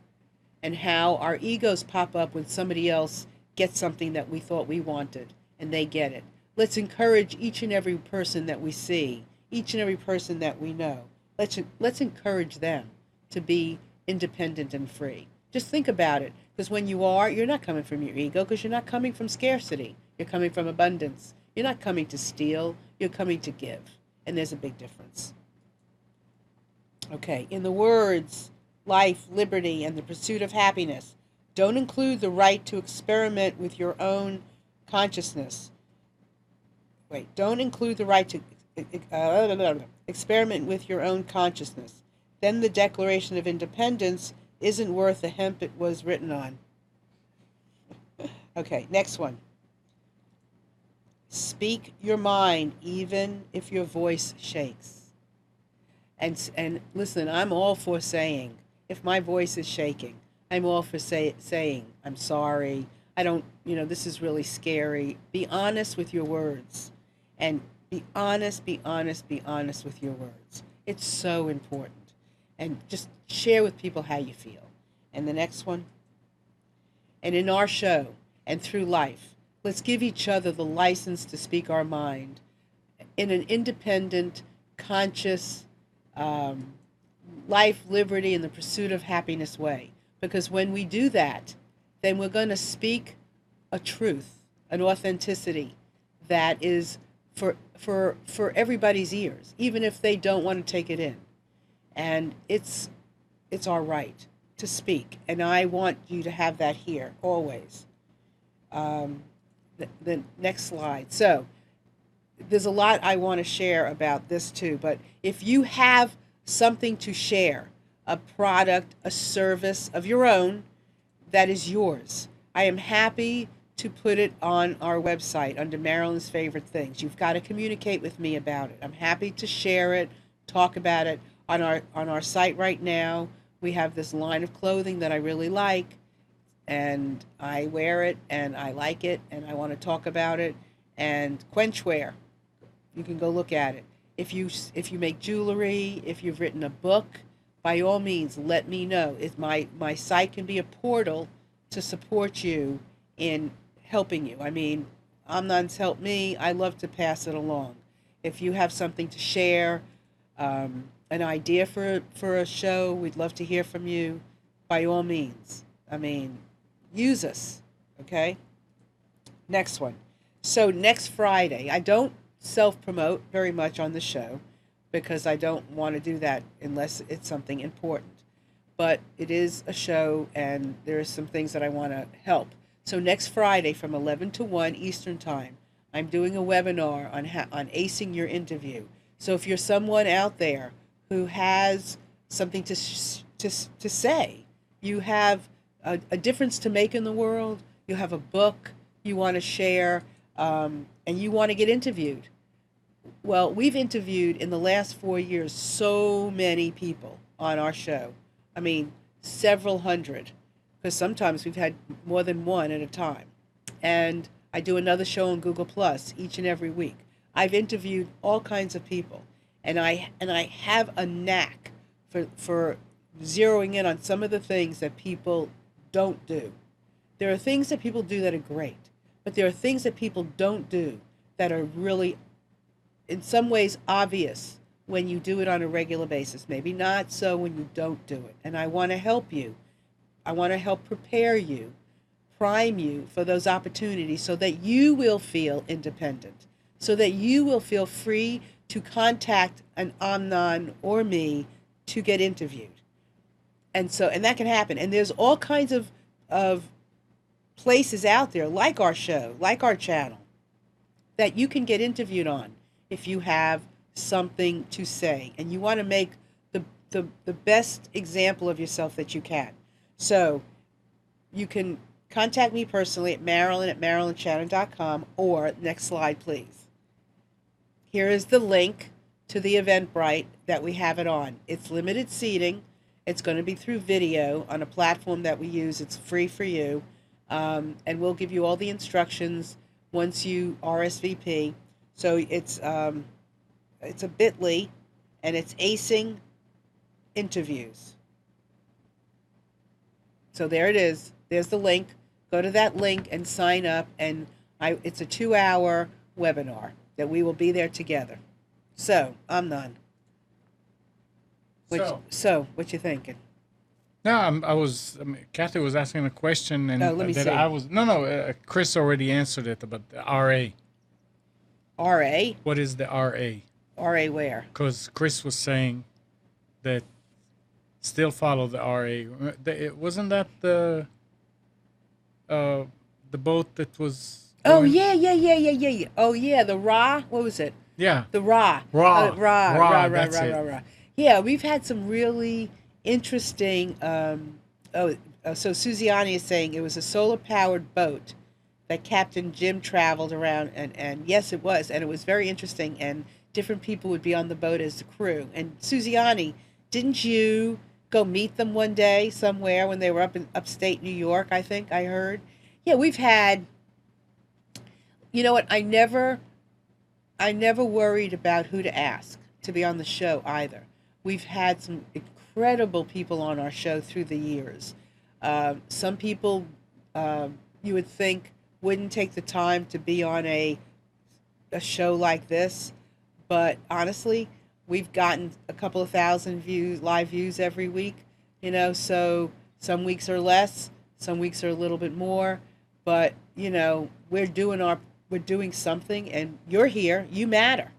and how our egos pop up when somebody else gets something that we thought we wanted and they get it. Let's encourage each and every person that we see, each and every person that we know. Let's encourage them to be independent and free. Just think about it, because when you're not coming from your ego, because you're not coming from scarcity. You're coming from abundance. You're not coming to steal. You're coming to give. And there's a big difference. Okay, in the words, life, liberty, and the pursuit of happiness, don't include the right to experiment with your own consciousness. Don't include the right to experiment with your own consciousness. Then the Declaration of Independence isn't worth the hemp it was written on. Okay, next one. Speak your mind even if your voice shakes. And listen, I'm all for saying, if my voice is shaking, I'm all for saying, I'm sorry, I don't, this is really scary. Be honest with your words. And be honest with your words. It's so important. And just share with people how you feel. And the next one. And in our show and through life, let's give each other the license to speak our mind in an independent, conscious, life, liberty, and the pursuit of happiness way. Because when we do that, then we're going to speak a truth, an authenticity that is for everybody's ears, even if they don't want to take it in. And it's our right to speak. And I want you to have that here, always. The next slide. So there's a lot I want to share about this too, but if you have something to share, a product, a service of your own that is yours, I am happy to put it on our website under Marilyn's Favorite Things. You've got to communicate with me about it. I'm happy to share it, talk about it. On our site right now, we have this line of clothing that I really like, and I wear it, and I like it, and I want to talk about it. And Quenchwear, you can go look at it. If you make jewelry, if you've written a book, by all means, let me know. My site can be a portal to support you in helping you. I mean, Amnon's helped me. I love to pass it along. If you have something to share, an idea for a show, we'd love to hear from you. By all means. I mean, use us, okay? Next one. So next Friday, I don't self-promote very much on the show because I don't want to do that unless it's something important. But it is a show, and there are some things that I want to help. So next Friday from 11 to 1 Eastern Time, I'm doing a webinar on acing your interview. So if you're someone out there who has something to say, you have a difference to make in the world, you have a book you want to share, and you want to get interviewed. Well, we've interviewed in the last 4 years so many people on our show. I mean, several hundred, because sometimes we've had more than one at a time. And I do another show on Google Plus each and every week. I've interviewed all kinds of people, and I have a knack for zeroing in on some of the things that people don't do. There are things that people do that are great, but there are things that people don't do that are really, in some ways, obvious when you do it on a regular basis. Maybe not so when you don't do it. And I want to help you. I want to help prepare you, prime you for those opportunities so that you will feel independent, so that you will feel free to contact an Amnon or me to get interviewed. And that can happen. And there's all kinds of places out there, like our show, like our channel, that you can get interviewed on if you have something to say and you want to make the best example of yourself that you can. So you can contact me personally at marilyn@marilynchannon.com, or next slide, please. Here is the link to the Eventbrite that we have it on. It's limited seating. It's going to be through video on a platform that we use. It's free for you. And we'll give you all the instructions once you RSVP. So it's a bit.ly, and it's acing interviews. So there it is. There's the link. Go to that link and sign up. And it's a 2-hour webinar that we will be there together. So I'm done. So what you thinking? No, I mean, Kathy was asking a question, and let me see. Chris already answered it about the RA. RA? What is the RA? RA where? Because Chris was saying that still follow the RA. Wasn't that the boat that was? Oh yeah. Oh yeah, the Ra. What was it? Yeah. The Ra. Ra. Ra. Yeah, we've had some really interesting. So Suziani is saying it was a solar-powered boat that Captain Jim traveled around, and yes, it was, and it was very interesting, and different people would be on the boat as the crew. And Suziani, didn't you go meet them one day somewhere when they were up in upstate New York? I think I heard. Yeah, we've had. You know what? I never worried about who to ask to be on the show either. We've had some incredible people on our show through the years. Some people you would think wouldn't take the time to be on a show like this, but honestly, we've gotten a couple of thousand live views every week. So some weeks are less, some weeks are a little bit more, but we're doing something, and you're here. You matter,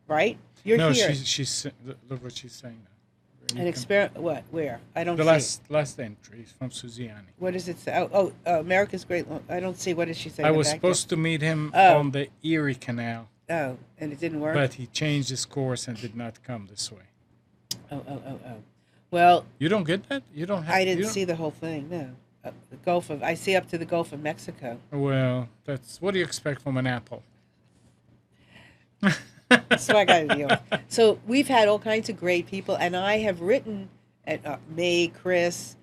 right? You're here. No, she's look what she's saying now. An experiment. What? Where? I don't see. The last entry is from Suziani. What does it say? Oh, America's Great. I don't see. What does she say? I was supposed to meet him on the Erie Canal. Oh, and it didn't work? But he changed his course and did not come this way. Oh. Well. You don't get that? You don't have. I didn't see the whole thing. No. I see up to the Gulf of Mexico. Well, what do you expect from an apple? That's what I got to deal with. So we've had all kinds of great people, and I have written at May, Chris.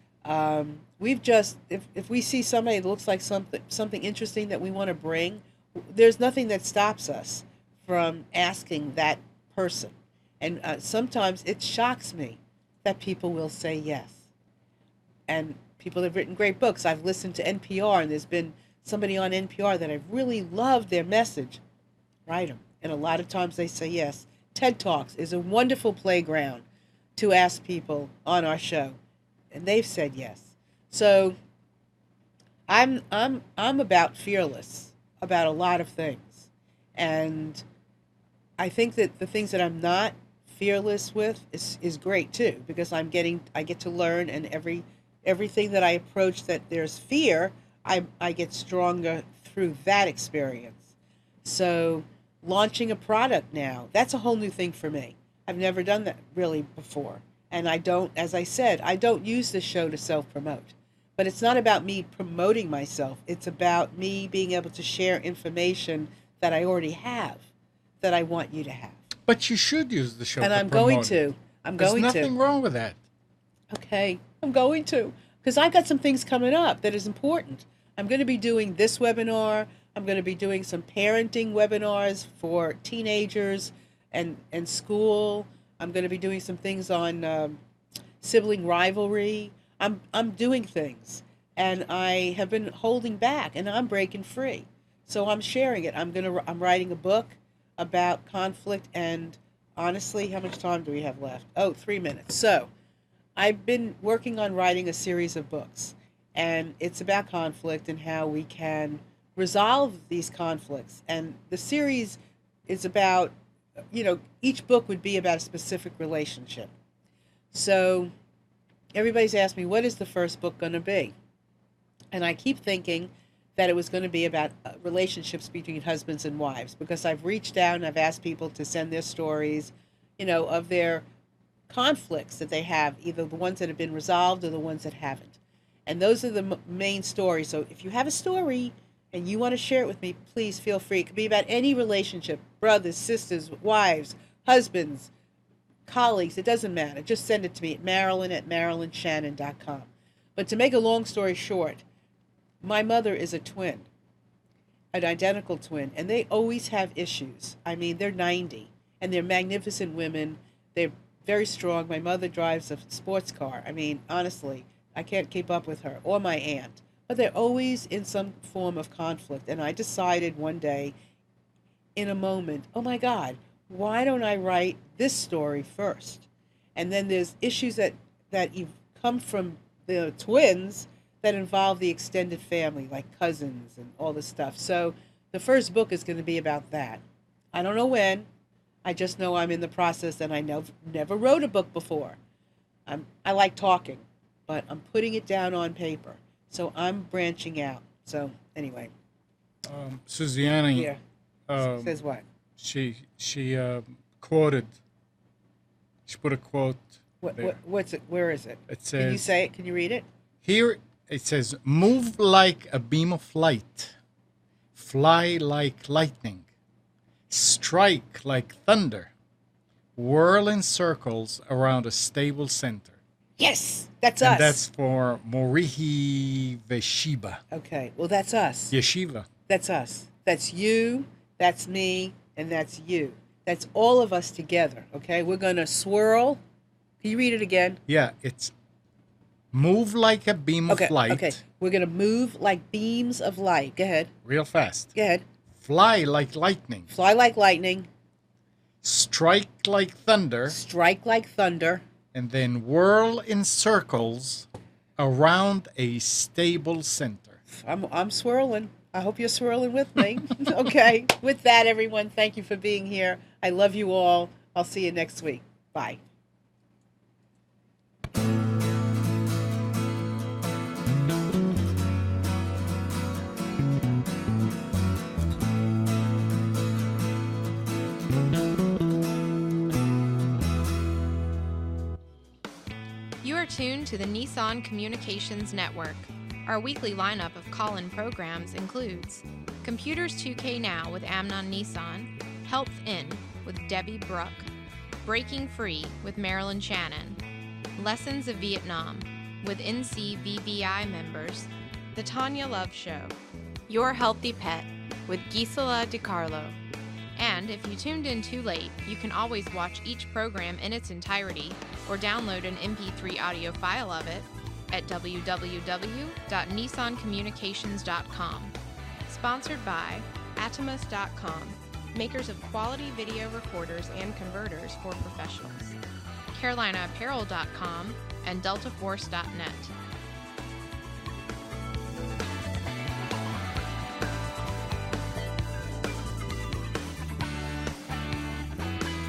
We've just if we see somebody that looks like something interesting that we want to bring, there's nothing that stops us from asking that person. And sometimes it shocks me that people will say yes. And people have written great books. I've listened to NPR, and there's been somebody on NPR that I've really loved their message. Write them. And a lot of times they say yes. TED Talks is a wonderful playground to ask people on our show, and they've said yes. So I'm about fearless about a lot of things, and I think that the things that I'm not fearless with is great too, because I get to learn, and everything that I approach that there's fear, I get stronger through that experience. So launching a product now, that's a whole new thing for me. I've never done that really before. And I don't, as I said, I don't use this show to self-promote. But it's not about me promoting myself. It's about me being able to share information that I already have, that I want you to have. But you should use the show And to I'm promote going it. to. I'm There's going nothing to. wrong with that. Okay, I'm going to. Because I've got some things coming up that is important. I'm going to be doing this webinar. I'm going to be doing some parenting webinars for teenagers and school. I'm going to be doing some things on sibling rivalry. I'm doing things, and I have been holding back, and I'm breaking free. So I'm sharing it. I'm writing a book about conflict, and honestly, how much time do we have left? Oh, 3 minutes. So I've been working on writing a series of books, and it's about conflict and how we can resolve these conflicts. And the series is about, each book would be about a specific relationship. So everybody's asked me, what is the first book going to be? And I keep thinking that it was going to be about relationships between husbands and wives, because I've reached out and I've asked people to send their stories, of their conflicts that they have, either the ones that have been resolved or the ones that haven't. And those are the main stories. So if you have a story and you want to share it with me, please feel free. It could be about any relationship, brothers, sisters, wives, husbands, colleagues. It doesn't matter. Just send it to me at marilyn@marilynshannon.com. But to make a long story short, my mother is a twin, an identical twin, and they always have issues. I mean, they're 90, and they're magnificent women. They're very strong. My mother drives a sports car. I mean, honestly, I can't keep up with her, or my aunt. But they're always in some form of conflict. And I decided one day, in a moment, oh my God, why don't I write this story first? And then there's issues that come from the twins that involve the extended family, like cousins and all this stuff. So the first book is going to be about that. I don't know when. I just know I'm in the process, and I never wrote a book before. I like talking, but I'm putting it down on paper. So I'm branching out. So anyway. Susiana Here. Says what? She quoted. She put a quote. What's it? Where is it? It says. Can you say it? Can you read it? Here it says, "Move like a beam of light, fly like lightning, strike like thunder, whirl in circles around a stable center." Yes, that's And us. that's for Morihi Veshiba. Okay, well, that's us. Yeshiva. That's us. That's you, that's me, and that's you. That's all of us together, okay? We're going to swirl. Can you read it again? Yeah, it's move like a beam of light. Okay, we're going to move like beams of light. Go ahead. Real fast. Go ahead. Fly like lightning. Fly like lightning. Strike like thunder. Strike like thunder. And then whirl in circles around a stable center. I'm swirling. I hope you're swirling with me. Okay. With that, everyone, thank you for being here. I love you all. I'll see you next week. Bye. You are tuned to the Nissan Communications Network. Our weekly lineup of call-in programs includes Computers 2K Now with Amnon Nissan, Health In with Debbie Bruck, Breaking Free with Marilyn Shannon, Lessons of Vietnam with NCVBI members, The Tanya Love Show, Your Healthy Pet with Gisela DiCarlo. And if you tuned in too late, you can always watch each program in its entirety or download an MP3 audio file of it at www.nissancommunications.com. Sponsored by Atomus.com, makers of quality video recorders and converters for professionals, CarolinaApparel.com, and DeltaForce.net.